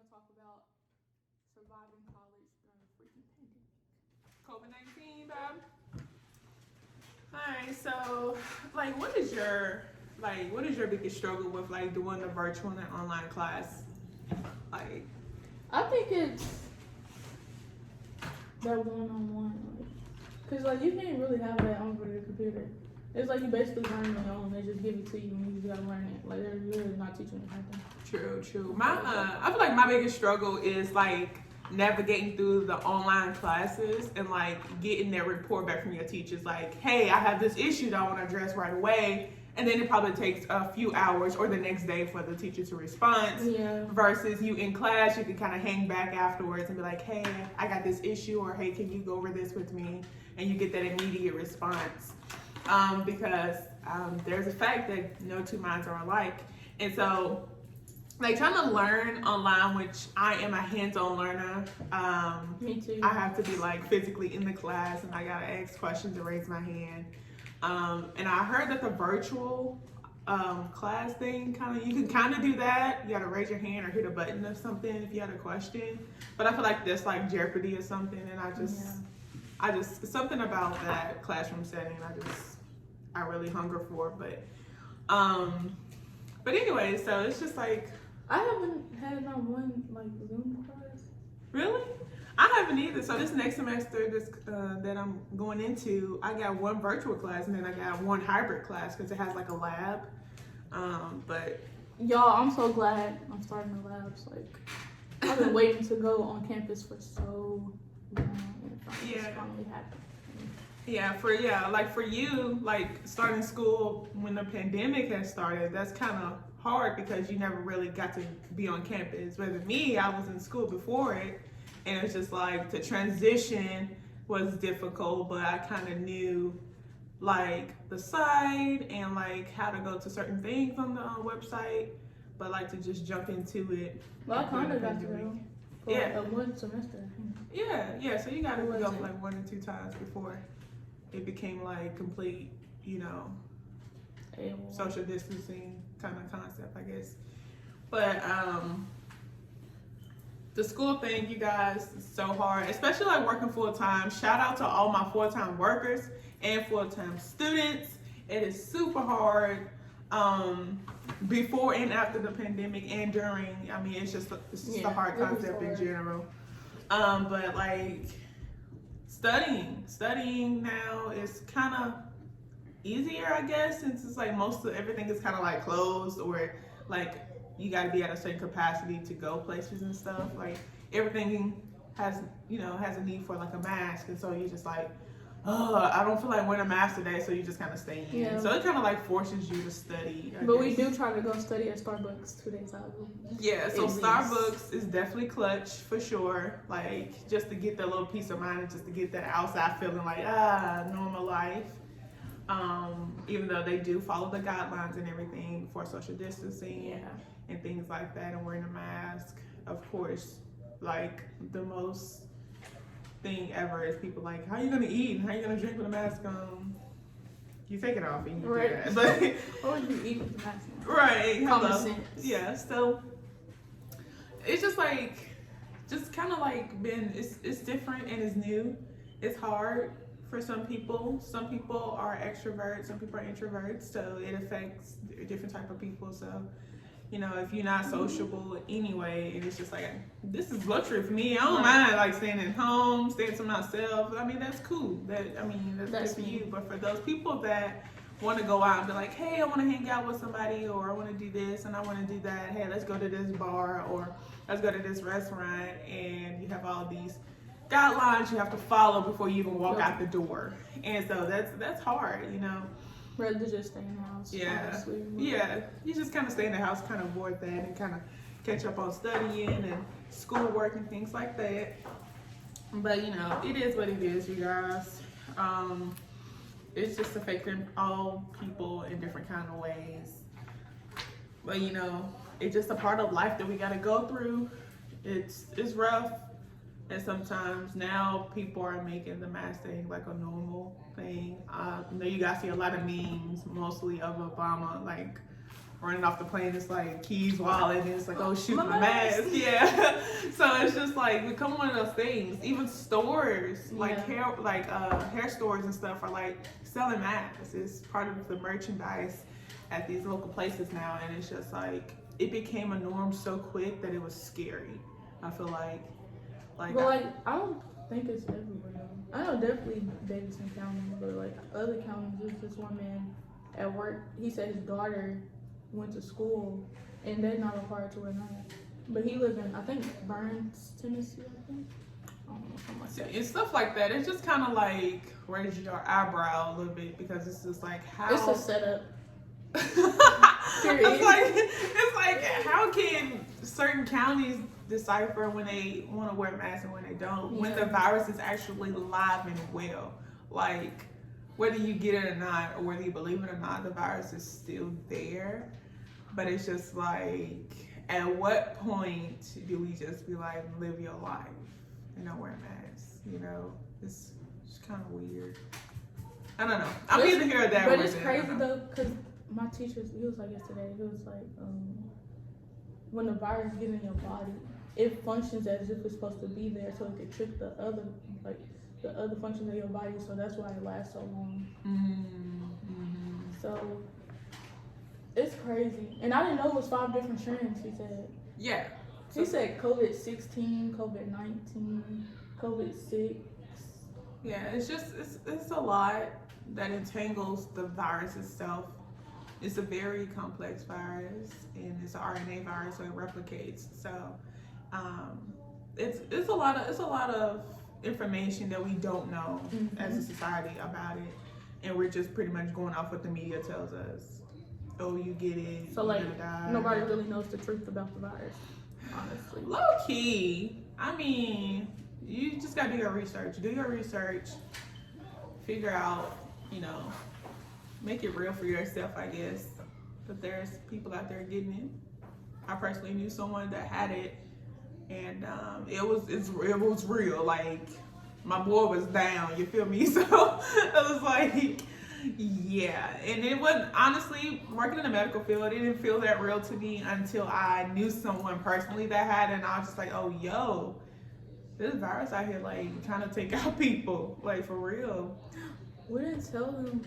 to talk about surviving college during the freaking COVID-19, Bob. Alright, so like what is your biggest struggle with like doing the virtual and online class? Like pandemic. I think it's that one-on-one, cause like you can't really have that over the computer. It's like you basically learn your own. They just give it to you and you just gotta learn it. Like they're literally not teaching you anything. true. I feel like my biggest struggle is like navigating through the online classes and like getting that report back from your teachers like, hey, I have this issue that I want to address right away. And then it probably takes a few hours or the next day for the teacher to respond. Yeah. Versus you in class, you can kind of hang back afterwards and be like, hey, I got this issue, or hey, can you go over this with me? And you get that immediate response. Because there's a fact that no two minds are alike. And so, like trying to learn online, which I am a hands-on learner. Me too. I have to be like physically in the class, and I gotta ask questions and raise my hand. And I heard that the virtual class thing you can kind of do that. You gotta raise your hand or hit a button or something if you had a question. But I feel like there's like Jeopardy or something, and I just something about that classroom setting. I really hunger for. But anyway, so it's just like. I haven't had not one like Zoom class. Really? I haven't either. So this next semester, that I'm going into, I got one virtual class and then I got one hybrid class because it has like a lab. But Y'all, I'm so glad I'm starting the labs. Like I've been waiting to go on campus for so long, and it's finally happened. like for you, like starting school when the pandemic has started, that's kind of hard because you never really got to be on campus. But with me, I was in school before it, and it's just like the transition was difficult, but I kind of knew like the site and like how to go to certain things on the website, but like to just jump into it. Well, I kind of got to go for Yeah. one semester. Yeah. So you got to What go was it? like 1 or 2 times before it became like complete, social distancing kind of concept, I guess. But the school thing, you guys, is so hard, especially like working full time. Shout out to all my full-time workers and full-time students. It is super hard before and after the pandemic and during. I mean, it's just a hard concept in general. But like studying now is kind of easier, I guess, since it's like most of everything is kind of like closed, or like you got to be at a certain capacity to go places and stuff. Like everything has a need for like a mask, and so you're just like, oh, I don't feel like wearing a mask today, so you just kind of stay in. Yeah. So it kind of like forces you to study. But we do try to go study at Starbucks 2 days out. Yeah, so At least. Starbucks is definitely clutch for sure. Like just to get that little peace of mind and just to get that outside feeling like normal life. Even though they do follow the guidelines and everything for social distancing and things like that, and wearing a mask. Of course, like the most thing ever is people like, how are you gonna eat? How are you gonna drink with a mask on? You take it off and you do that. But or you eat with the mask on. right, Common hello. sense. Yeah, so it's just like, just kind of like it's different and it's new. It's hard for some people. Some people are extroverts, some people are introverts, so it affects different type of people. So, if you're not sociable anyway, and it's just like, this is luxury for me. I don't mind like staying at home, staying to myself. I mean, that's cool. That's good for you. But for those people that want to go out and be like, hey, I want to hang out with somebody, or I want to do this and I want to do that. Hey, let's go to this bar, or let's go to this restaurant, and you have all these guidelines you have to follow before you even walk out the door, and so that's hard. Rather than just stay in the house. Honestly. Yeah, you just kind of stay in the house, kind of avoid that, and kind of catch up on studying and schoolwork and things like that. But it is what it is, you guys. It's just affecting all people in different kind of ways. But it's just a part of life that we got to go through. It's rough. And sometimes now people are making the mask thing like a normal thing. I know you guys see a lot of memes, mostly of Obama, like running off the plane, it's like keys, wallet, and it's like, oh shoot, my mask. Yeah. So it's just like become one of those things. Even stores, like hair stores and stuff are like selling masks. It's part of the merchandise at these local places now, and it's just like it became a norm so quick that it was scary. I feel like I don't think it's everywhere though. I know definitely Davidson County, but like other counties, there's this one man at work. He said his daughter went to school and they're not required to wear masks. But he lives in, I think, Burns, Tennessee, I think. I don't know, something like that. It's stuff like that. It's just kind of like raise your eyebrow a little bit because it's just like how. It's a setup. It's like how can certain counties decipher when they want to wear masks and when they don't, when the virus is actually live and well? Like, whether you get it or not, or whether you believe it or not, the virus is still there. But it's just like, at what point do we just be like, live your life and don't wear masks? You know, it's kind of weird. I don't know. I'm either here or there. But it's crazy though, because my teacher, he was like yesterday, he was like, when the virus gets in your body, it functions as if it's supposed to be there, so it could trick the other functions of your body. So that's why it lasts so long. So it's crazy, and I didn't know it was 5 different strands. He said. Yeah. He said COVID-16, COVID-19, COVID-6. Yeah, it's a lot that entangles the virus itself. It's a very complex virus, and it's an RNA virus, so it replicates. So, it's a lot of information that we don't know as a society about it, and we're just pretty much going off what the media tells us. Oh, you get it. So like nobody really knows the truth about the virus, honestly. Low key, I mean, you just gotta do your research. Do your research. Figure out, make it real for yourself, I guess. But there's people out there getting it. I personally knew someone that had it, and it was real. Like, my boy was down. You feel me? So it was like, yeah. And it wasn't, honestly, working in the medical field, it didn't feel that real to me until I knew someone personally that had it, and I was just like, oh, yo, this virus out here, like, trying to take out people, like, for real. We didn't tell them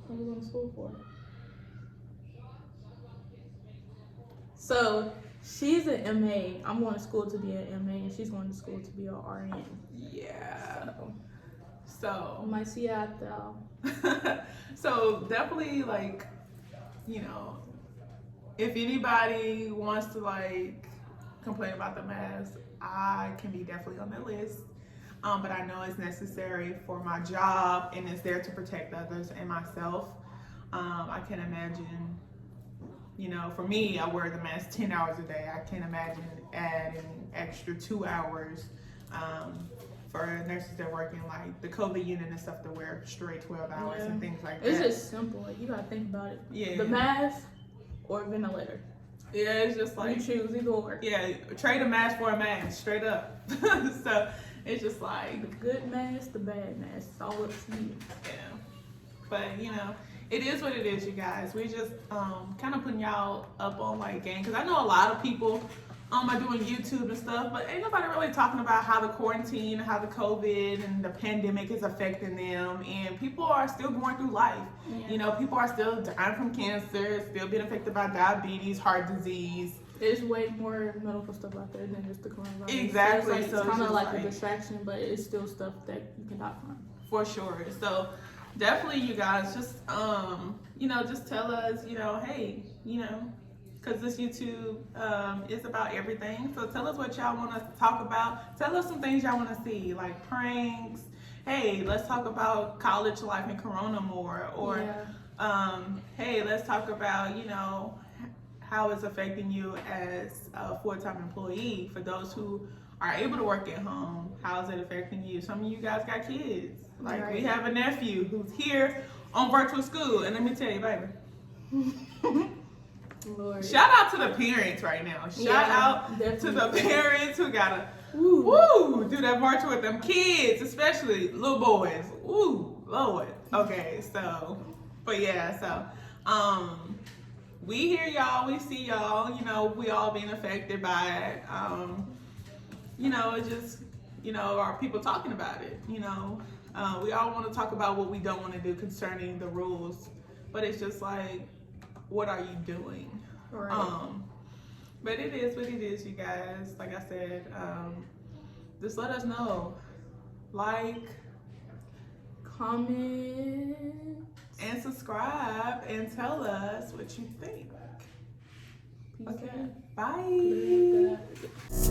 what we were going to school for. So she's an MA. I'm going to school to be an MA, and she's going to school to be an RN. Yeah. So I might see you out there. So definitely, like, if anybody wants to like complain about the mask, I can be definitely on that list. But I know it's necessary for my job, and it's there to protect others and myself. I can imagine, for me, I wear the mask 10 hours a day. I can't imagine adding extra 2 hours for nurses that work in like the COVID unit and stuff to wear straight 12 hours and things like that. It's just simple. Like, you gotta think about it. Yeah. The mask or ventilator. Yeah, it's just like you choose either or. Yeah, trade a mask for a mask, straight up. So it's just like the good mask, the bad mask. It's all up to you. Yeah. But it is what it is, you guys. We just kind of putting y'all up on like game, because I know a lot of people are doing YouTube and stuff, but ain't nobody really talking about how the quarantine, how the COVID and the pandemic is affecting them, and people are still going through life. Yeah. People are still dying from cancer, still being affected by diabetes, heart disease. There's way more medical stuff out there than just the coronavirus. Exactly. So it's kind of like a distraction, but it's still stuff that you can die from. For sure. So definitely, you guys, just just tell us, hey, because this YouTube is about everything. So tell us what y'all want us to talk about. Tell us some things y'all want to see, like pranks. Hey, let's talk about college life and Corona more. Or, hey, let's talk about, how it's affecting you as a full-time employee. For those who are able to work at home, how is it affecting you? Some of you guys got kids. Like, we have a nephew who's here on virtual school. And let me tell you, baby. Lord. Shout out to the parents right now. Shout out to the parents who gotta do that virtual with them kids, especially little boys. Ooh, Lord. Okay, so, but yeah, so, we hear y'all, we see y'all, we all being affected by it. It's just, are people talking about it? We all want to talk about what we don't want to do concerning the rules, but it's just like, what are you doing? Right. But it is what it is, you guys. Like I said, just let us know. Like, comment, and subscribe, and tell us what you think. peace Okay. out. Bye. Bye.